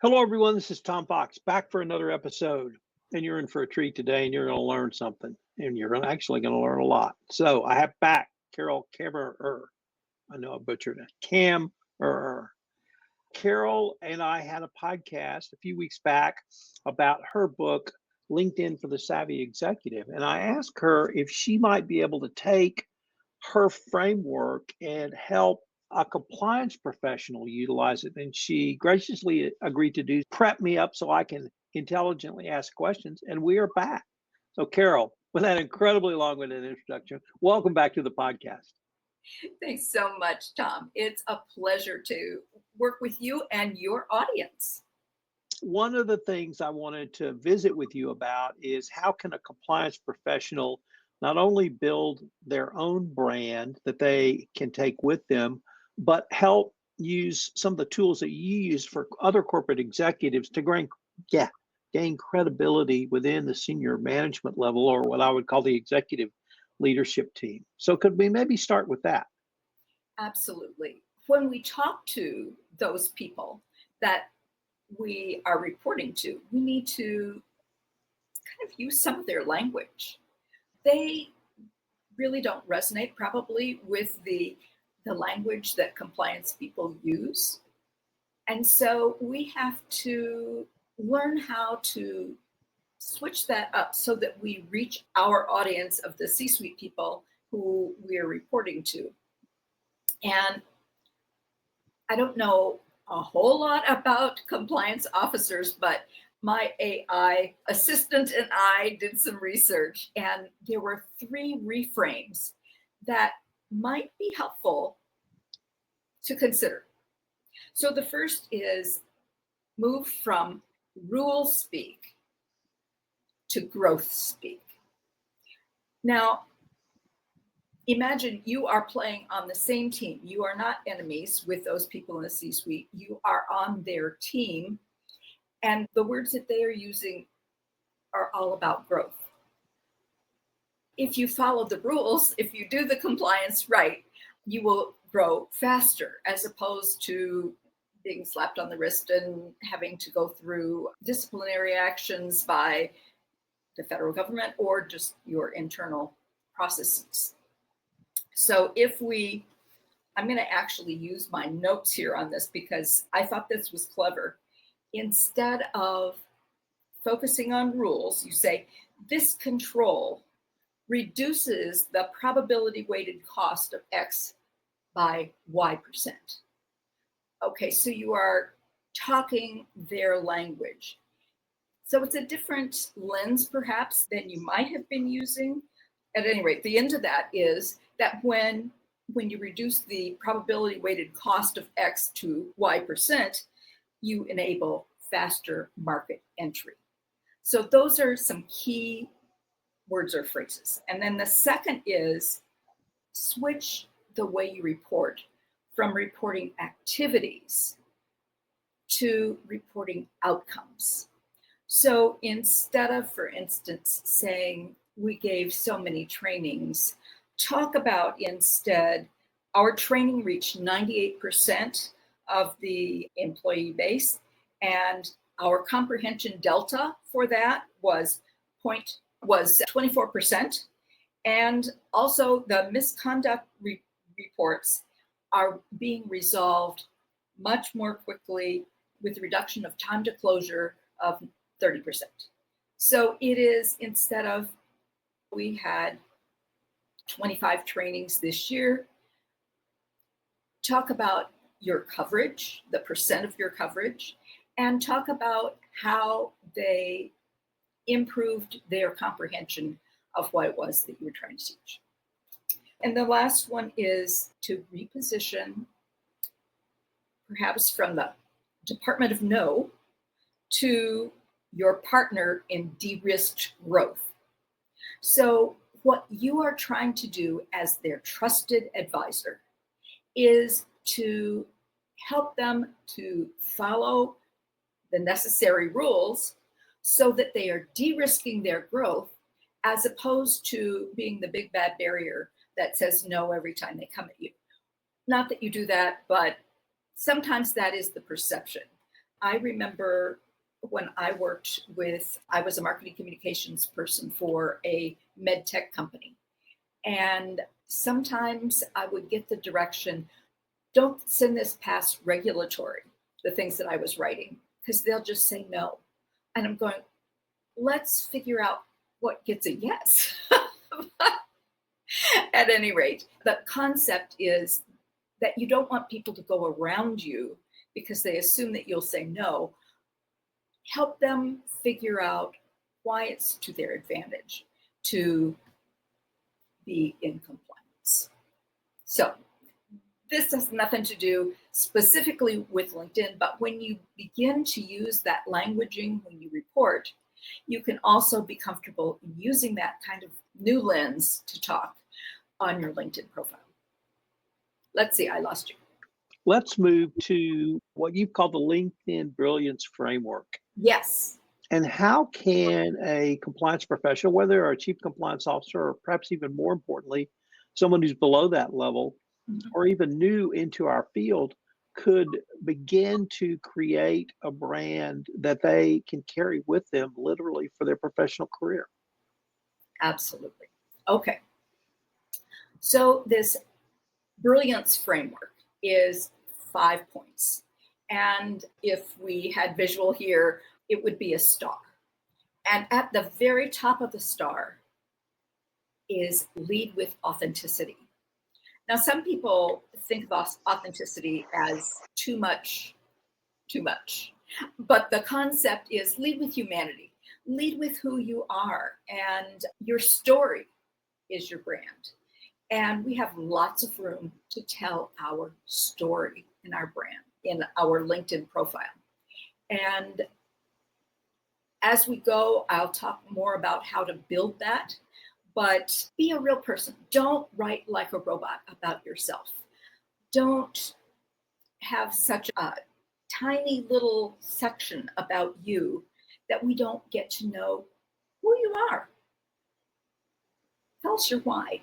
Hello, everyone. This is Tom Fox back for another episode. And you're in for a treat today, and you're going to learn something, and actually going to learn a lot. So I have back Carol Kaemmerer. I know I butchered it. Kaemmerer. Carol and I had a podcast a few weeks back about her book, LinkedIn for the Savvy Executive. And I asked her if she might be able to take her framework and help a compliance professional utilize it. And she graciously agreed to prep me up so I can intelligently ask questions. And we are back. So, Carol, with that incredibly long-winded introduction, welcome back to the podcast. Thanks so much, Tom. It's a pleasure to work with you and your audience. One of the things I wanted to visit with you about is how can a compliance professional not only build their own brand that they can take with them, but help use some of the tools that you use for other corporate executives to gain credibility within the senior management level, or what I would call the executive leadership team. So could we maybe start with that? Absolutely. When we talk to those people that we are reporting to, we need to kind of use some of their language. They really don't resonate probably with the language that compliance people use. And so we have to learn how to switch that up so that we reach our audience of the C-suite people who we are reporting to. And I don't know a whole lot about compliance officers, but my AI assistant and I did some research, and there were 3 reframes that might be helpful to consider. So the first is move from rule speak to growth speak. Now, imagine you are playing on the same team. You are not enemies with those people in the C-suite. You are on their team, and the words that they are using are all about growth. If you follow the rules, if you do the compliance right, you will grow faster, as opposed to being slapped on the wrist and having to go through disciplinary actions by the federal government or just your internal processes. So I'm going to actually use my notes here on this because I thought this was clever. Instead of focusing on rules, you say, this control reduces the probability weighted cost of X by Y%. Okay, so you are talking their language. So it's a different lens, perhaps, than you might have been using. At any rate, the end of that is that when you reduce the probability weighted cost of X to Y%, you enable faster market entry. So those are some key words or phrases. And then the second is switch the way you report from reporting activities to reporting outcomes. So instead of, for instance, saying we gave so many trainings, talk about instead our training reached 98% of the employee base, and our comprehension delta for that was 24%. And also the misconduct reports are being resolved much more quickly with a reduction of time to closure of 30%. So it is, instead of, we had 25 trainings this year, talk about your coverage, the percent of your coverage, and talk about how they improved their comprehension of what it was that you were trying to teach. And the last one is to reposition, perhaps from the Department of No to your partner in de-risked growth. So what you are trying to do as their trusted advisor is to help them to follow the necessary rules so that they are de-risking their growth, as opposed to being the big bad barrier that says no every time they come at you. Not that you do that, but sometimes that is the perception. I remember when I was a marketing communications person for a med tech company. And sometimes I would get the direction, don't send this past regulatory, the things that I was writing, because they'll just say no. And I'm going, let's figure out what gets a yes. At any rate, the concept is that you don't want people to go around you because they assume that you'll say no. Help them figure out why it's to their advantage to be in compliance. So this has nothing to do specifically with LinkedIn, but when you begin to use that languaging when you report, you can also be comfortable in using that kind of new lens to talk on your LinkedIn profile. Let's see, I lost you. Let's move to what you've called the LinkedIn Brilliance Framework. Yes. And how can a compliance professional, whether they're a chief compliance officer or perhaps even more importantly, someone who's below that level or even new into our field, could begin to create a brand that they can carry with them literally for their professional career? Absolutely. Okay. So this Brilliance framework is 5 points. And if we had visual here, it would be a star. And at the very top of the star is lead with authenticity. Now, some people think of authenticity as too much. But the concept is lead with humanity, lead with who you are, and your story is your brand. And we have lots of room to tell our story in our brand, in our LinkedIn profile. And as we go, I'll talk more about how to build that, but be a real person. Don't write like a robot about yourself. Don't have such a tiny little section about you that we don't get to know who you are. Tell us your why.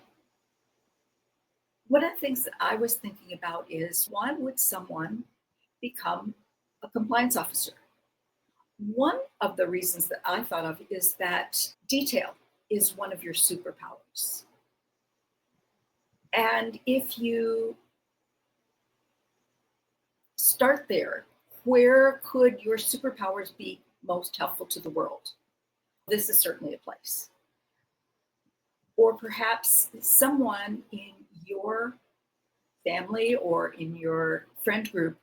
One of the things that I was thinking about is, why would someone become a compliance officer? One of the reasons that I thought of is that detail is one of your superpowers. And if you start there, where could your superpowers be most helpful to the world? This is certainly a place. Or perhaps someone in your family or in your friend group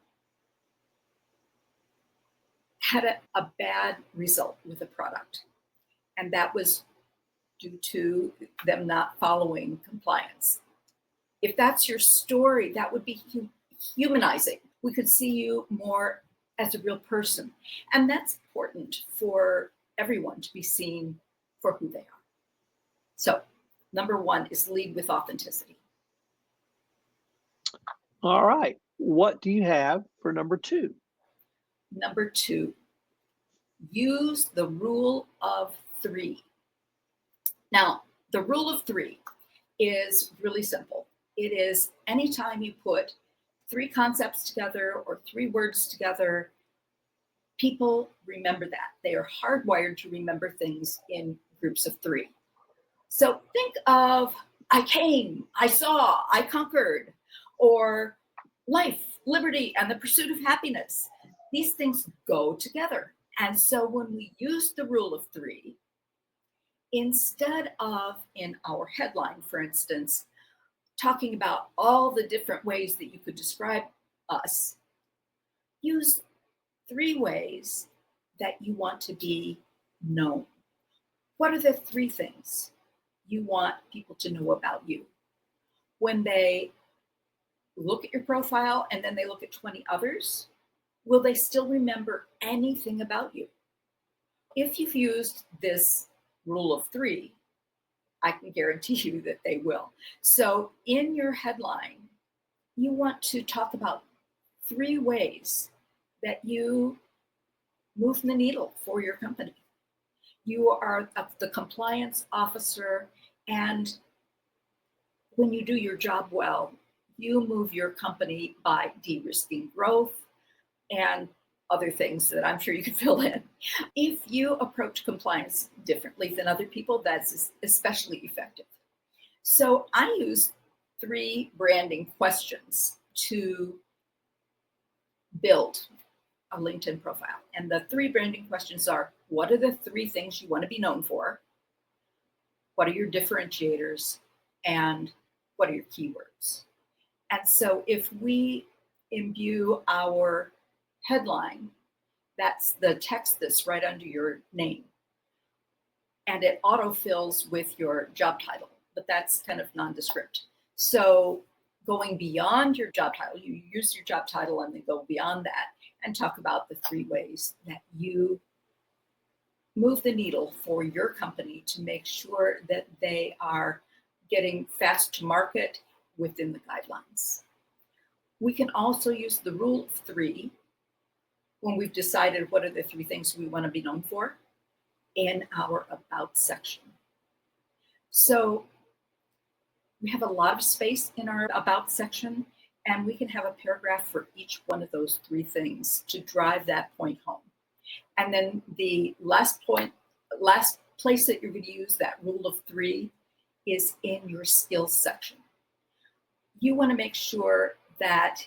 had a bad result with a product, and that was due to them not following compliance. If that's your story, that would be humanizing. We could see you more as a real person. And that's important for everyone to be seen for who they are. So, number one is lead with authenticity. All right. What do you have for number two? Number two, use the rule of three. Now, the rule of three is really simple. It is anytime you put three concepts together or three words together, people remember that. They are hardwired to remember things in groups of three. So think of I came, I saw, I conquered, or life, liberty, and the pursuit of happiness. These things go together. And so when we use the rule of three, instead of in our headline, for instance, talking about all the different ways that you could describe us, use three ways that you want to be known. What are the three things you want people to know about you? When they look at your profile and then they look at 20 others, will they still remember anything about you? If you've used this rule of three, I can guarantee you that they will. So in your headline, you want to talk about three ways that you move the needle for your company. You are the compliance officer, and when you do your job well, you move your company by de-risking growth and other things that I'm sure you could fill in. If you approach compliance differently than other people, that's especially effective. So I use 3 branding questions to build a LinkedIn profile. And the 3 branding questions are: what are the 3 things you want to be known for? What are your differentiators? And what are your keywords? And so if we imbue our headline, that's the text that's right under your name, and it autofills with your job title, but that's kind of nondescript. So going beyond your job title, you use your job title and then go beyond that and talk about the 3 ways that you move the needle for your company to make sure that they are getting fast to market within the guidelines. We can also use the rule of 3 when we've decided what are the 3 things we want to be known for in our about section. So we have a lot of space in our about section, and we can have a paragraph for each one of those 3 things to drive that point home. And then the last place that you're going to use that rule of 3 is in your skills section. You want to make sure that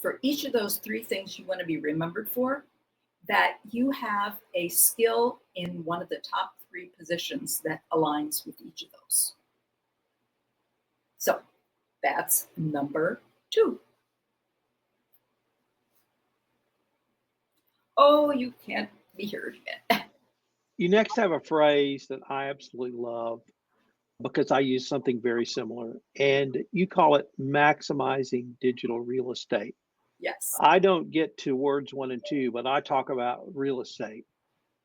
for each of those 3 things you want to be remembered for, that you have a skill in one of the top 3 positions that aligns with each of those. So that's number 2. Oh, you can't be heard yet. You next have a phrase that I absolutely love because I use something very similar, and you call it maximizing digital real estate. Yes. I don't get to words 1 and 2, but I talk about real estate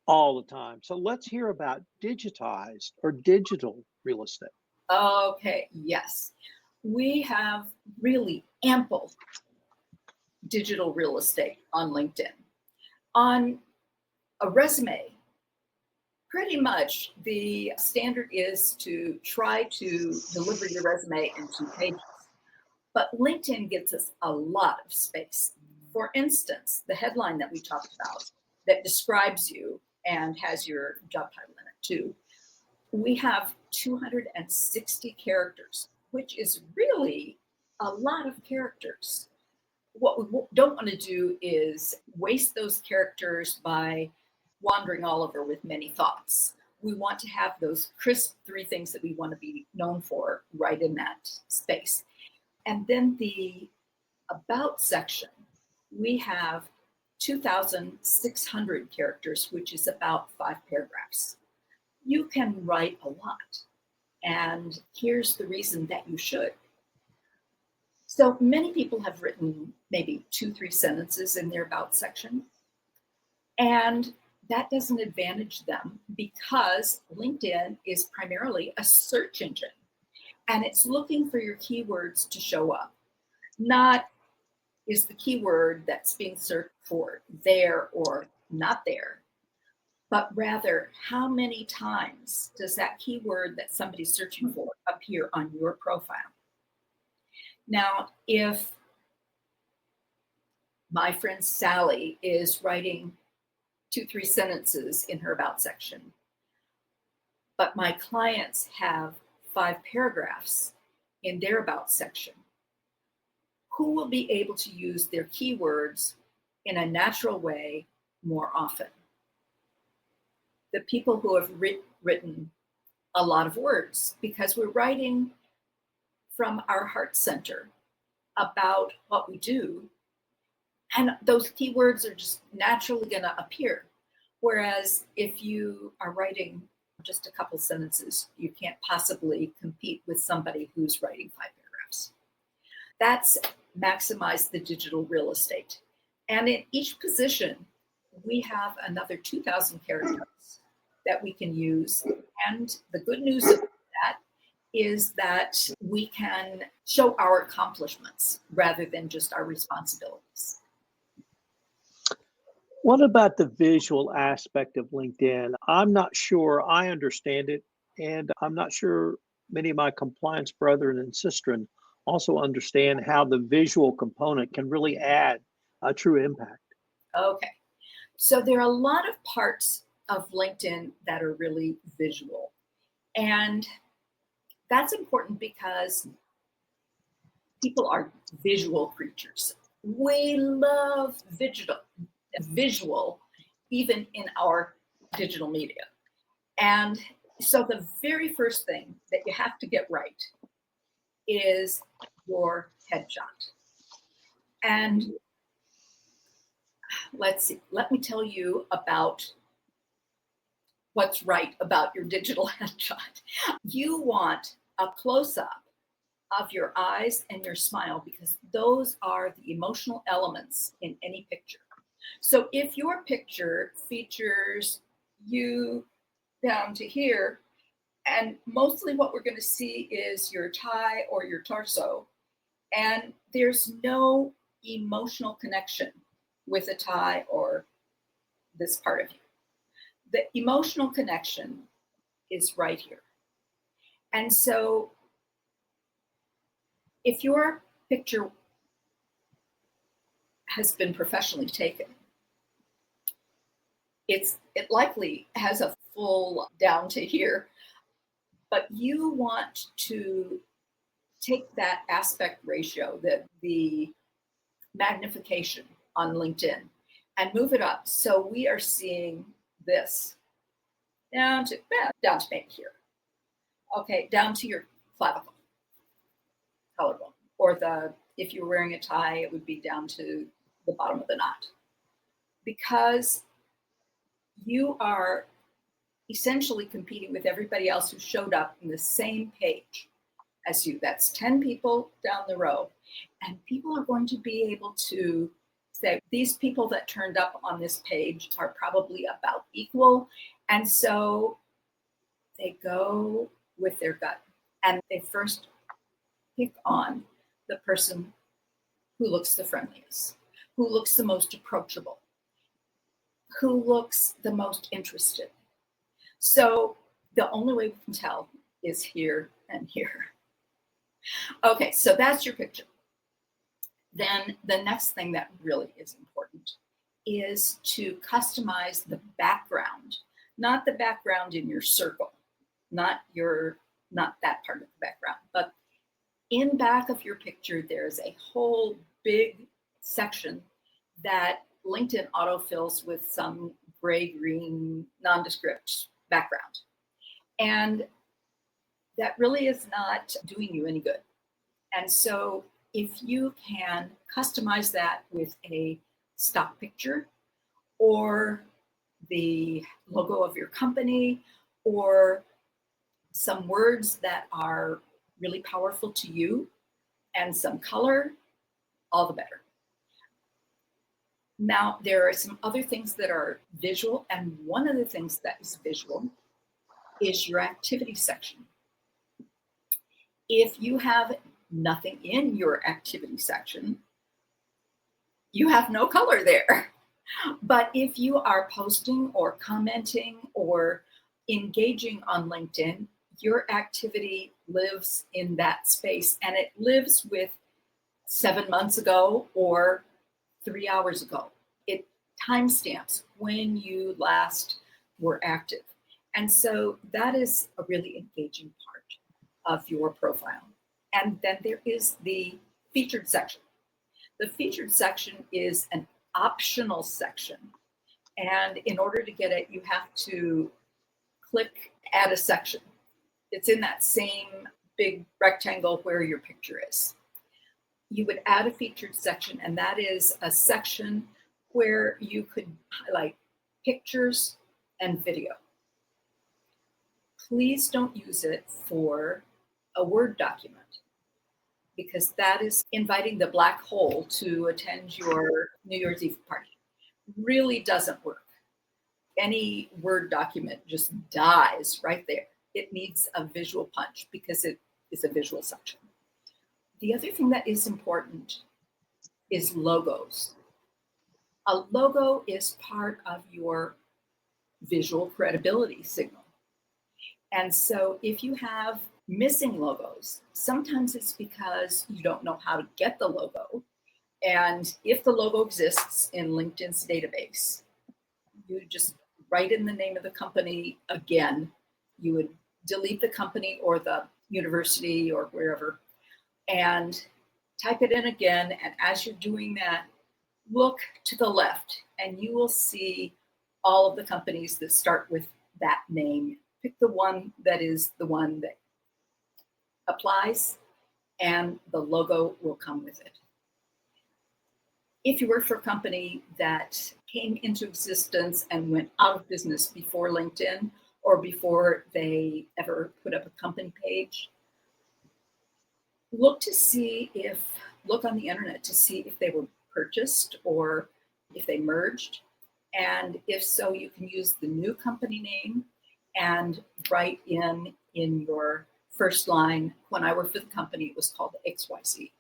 all the time. So let's hear about digitized or digital real estate. Okay, yes. We have really ample digital real estate on LinkedIn. On a resume, pretty much the standard is to try to deliver your resume in 2 pages. But LinkedIn gives us a lot of space. For instance, the headline that we talked about that describes you and has your job title in it too, we have 260 characters, which is really a lot of characters. What we don't want to do is waste those characters by wandering all over with many thoughts. We want to have those crisp 3 things that we want to be known for right in that space. And then the about section, we have 2,600 characters, which is about 5 paragraphs. You can write a lot, and here's the reason that you should. So many people have written maybe 2-3 sentences in their about section, and that doesn't advantage them because LinkedIn is primarily a search engine, and it's looking for your keywords to show up. Not is the keyword that's being searched for there or not there, but rather how many times does that keyword that somebody's searching for appear on your profile? Now, if my friend Sally is writing 2-3 sentences in her about section, but my clients have 5 paragraphs in their about section, who will be able to use their keywords in a natural way more often? The people who have written a lot of words, because we're writing from our heart center about what we do, and those keywords are just naturally going to appear. Whereas if you are writing just a couple sentences, you can't possibly compete with somebody who's writing 5 paragraphs. That's maximize the digital real estate. And in each position, we have another 2,000 characters that we can use. And the good news of that is that we can show our accomplishments rather than just our responsibilities. What about the visual aspect of LinkedIn? I'm not sure I understand it, and I'm not sure many of my compliance brethren and sistren also understand how the visual component can really add a true impact. Okay, So there are a lot of parts of LinkedIn that are really visual. And that's important because people are visual creatures. We love visual, even in our digital media. And so the very first thing that you have to get right is your headshot. And let's see, let me tell you about what's right about your digital headshot. You want a close-up of your eyes and your smile because those are the emotional elements in any picture. So if your picture features you down to here, and mostly what we're going to see is your thigh or your torso, and there's no emotional connection with a thigh or this part of you. The emotional connection is right here. And so if your picture has been professionally taken, it likely has a full down to here, but you want to take that aspect ratio, the magnification on LinkedIn, and move it up. So we are seeing this down to maybe here. Okay, down to your clavicle, collarbone, or if you're wearing a tie, it would be down to the bottom of the knot, because you are essentially competing with everybody else who showed up in the same page as you. That's 10 people down the row. And people are going to be able to say, these people that turned up on this page are probably about equal. And so they go with their gut. And they first pick on the person who looks the friendliest, who looks the most approachable, who looks the most interested. So the only way we can tell is here and here. Okay, so that's your picture. Then the next thing that really is important is to customize the background, not the background in your circle, not that part of the background, but in back of your picture, there's a whole big section that LinkedIn autofills with some gray-green nondescript background. And that really is not doing you any good. And so if you can customize that with a stock picture or the logo of your company or some words that are really powerful to you and some color, all the better. Now, there are some other things that are visual, and one of the things that is visual is your activity section. If you have nothing in your activity section, you have no color there. But if you are posting or commenting or engaging on LinkedIn, your activity lives in that space, and it lives with 7 months ago or 3 hours ago. It timestamps when you last were active. And so that is a really engaging part of your profile. And then there is the featured section. The featured section is an optional section. And in order to get it, you have to click add a section. It's in that same big rectangle where your picture is. You would add a featured section, and that is a section where you could highlight pictures and video. Please don't use it for a Word document, because that is inviting the black hole to attend your New Year's Eve party. Really doesn't work. Any Word document just dies right there. It needs a visual punch because it is a visual section. The other thing that is important is logos. A logo is part of your visual credibility signal. And so if you have missing logos, sometimes it's because you don't know how to get the logo. And if the logo exists in LinkedIn's database, You just write in the name of the company again. You would delete the company or the university or wherever and type it in again. And as you're doing that, look to the left and you will see all of the companies that start with that name. Pick the one that is the one that applies, and the logo will come with it. If you work for a company that came into existence and went out of business before LinkedIn or before they ever put up a company page, look on the internet to see if they were purchased or if they merged. And if so, you can use the new company name and write in your first line, when I worked for the company, it was called XYZ,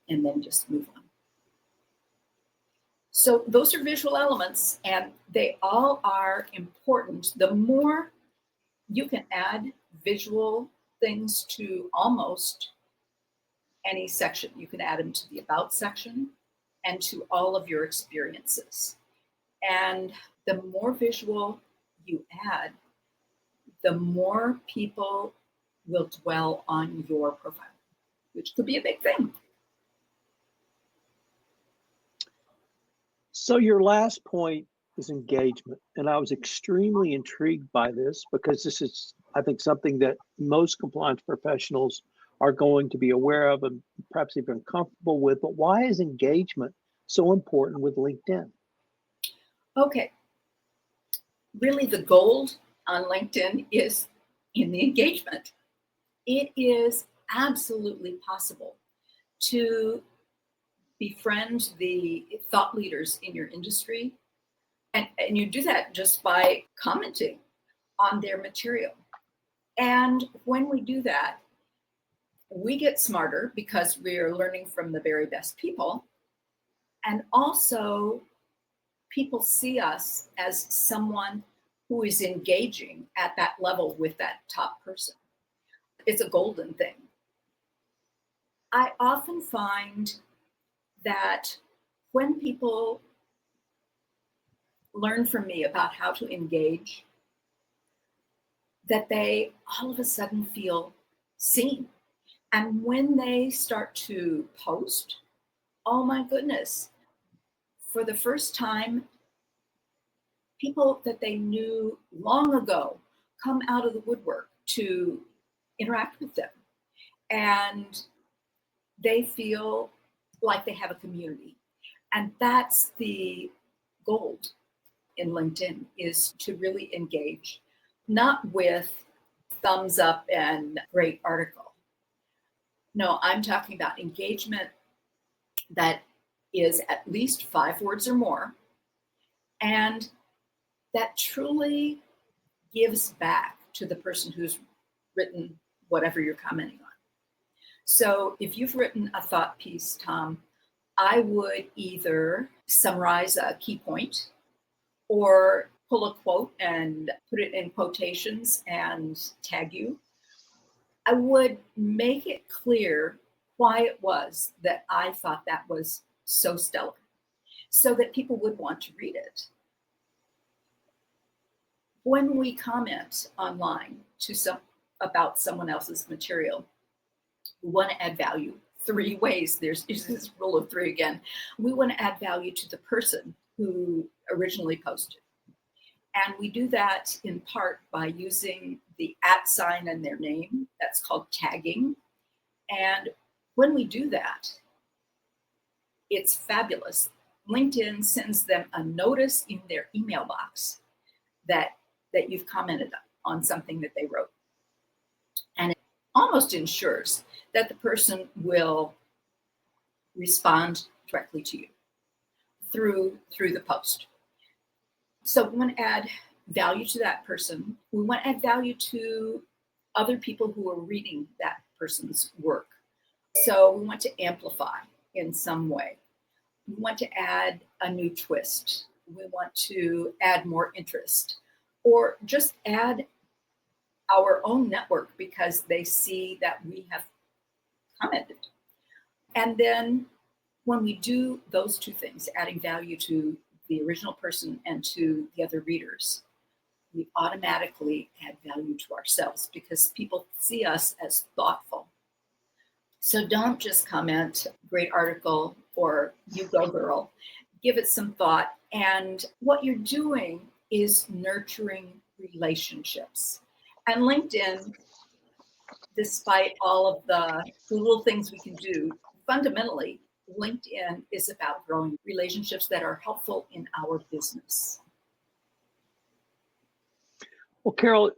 and then just move on. So those are visual elements, and they all are important. The more you can add visual things to almost any section, you can add them to the About section and to all of your experiences. And the more visual you add, the more people will dwell on your profile, which could be a big thing. So your last point is engagement. And I was extremely intrigued by this because this is, I think, something that most compliance professionals are going to be aware of and perhaps even comfortable with. But why is engagement so important with LinkedIn? Okay. Really, the gold on LinkedIn is in the engagement. It is absolutely possible to befriend the thought leaders in your industry. And you do that just by commenting on their material. And when we do that, we get smarter because we're learning from the very best people. And also, people see us as someone who is engaging at that level with that top person. It's a golden thing. I often find that when people learn from me about how to engage, that they all of a sudden feel seen. And when they start to post, oh my goodness, for the first time, people that they knew long ago come out of the woodwork to interact with them. And they feel like they have a community. And that's the gold in LinkedIn, is to really engage, not with thumbs up and great article. No, I'm talking about engagement that is at least 5 words or more, and that truly gives back to the person who's written whatever you're commenting on. So if you've written a thought piece, Tom, I would either summarize a key point or pull a quote and put it in quotations and tag you. I would make it clear why it was that I thought that was so stellar, so that people would want to read it. When we comment online about someone else's material, we want to add value 3 ways. There's this rule of 3 again. We want to add value to the person who originally posted. And we do that in part by using the @ and their name. That's called tagging. And when we do that, it's fabulous. LinkedIn sends them a notice in their email box that you've commented on something that they wrote. And it almost ensures that the person will respond directly to you through the post. So we want to add value to that person. We want to add value to other people who are reading that person's work. So we want to amplify in some way. We want to add a new twist. We want to add more interest, or just add our own network because they see that we have commented. And then when we do those 2 things, adding value to the original person and to the other readers, we automatically add value to ourselves because people see us as thoughtful. So don't just comment, great article, or you go girl. Give it some thought. And what you're doing is nurturing relationships. And LinkedIn, despite all of the little things we can do, fundamentally, LinkedIn is about growing relationships that are helpful in our business. Well, Carol,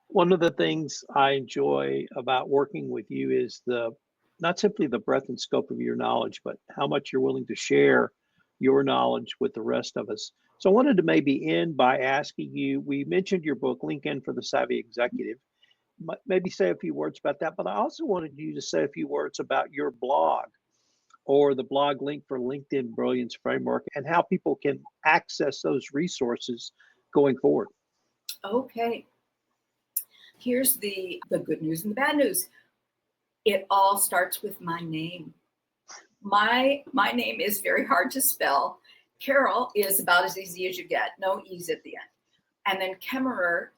one of the things I enjoy about working with you is not simply the breadth and scope of your knowledge, but how much you're willing to share your knowledge with the rest of us. So I wanted to maybe end by asking you, we mentioned your book, LinkedIn for the Savvy Executive. Maybe say a few words about that, but I also wanted you to say a few words about your blog or the blog link for LinkedIn Brilliance Framework and how people can access those resources going forward. Okay. Here's the good news and the bad news. It all starts with my name. My name is very hard to spell. Carol is about as easy as you get, no E's at the end. And then Kaemmerer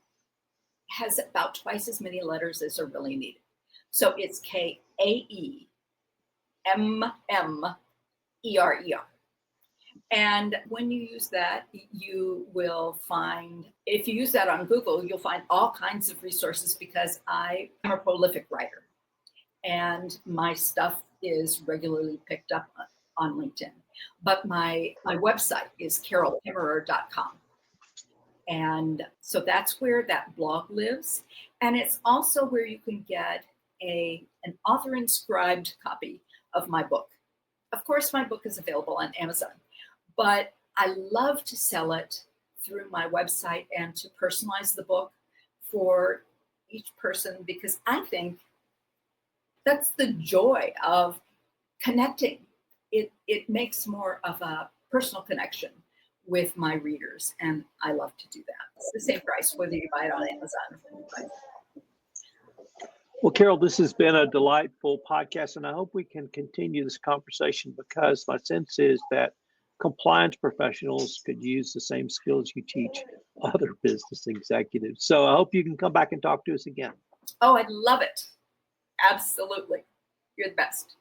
has about twice as many letters as are really needed. So it's Kaemmerer. And when you use that, you will find, if you use that on Google, you'll find all kinds of resources because I am a prolific writer and my stuff is regularly picked up on LinkedIn. But my website is carolkaemmerer.com. And so that's where that blog lives. And it's also where you can get an author-inscribed copy of my book. Of course, my book is available on Amazon, but I love to sell it through my website and to personalize the book for each person because I think that's the joy of connecting. It makes more of a personal connection with my readers, and I love to do that. It's the same price whether you buy it on Amazon. Well, Carol, this has been a delightful podcast, and I hope we can continue this conversation because my sense is that compliance professionals could use the same skills you teach other business executives. So I hope you can come back and talk to us again. Oh, I'd love it. Absolutely. You're the best.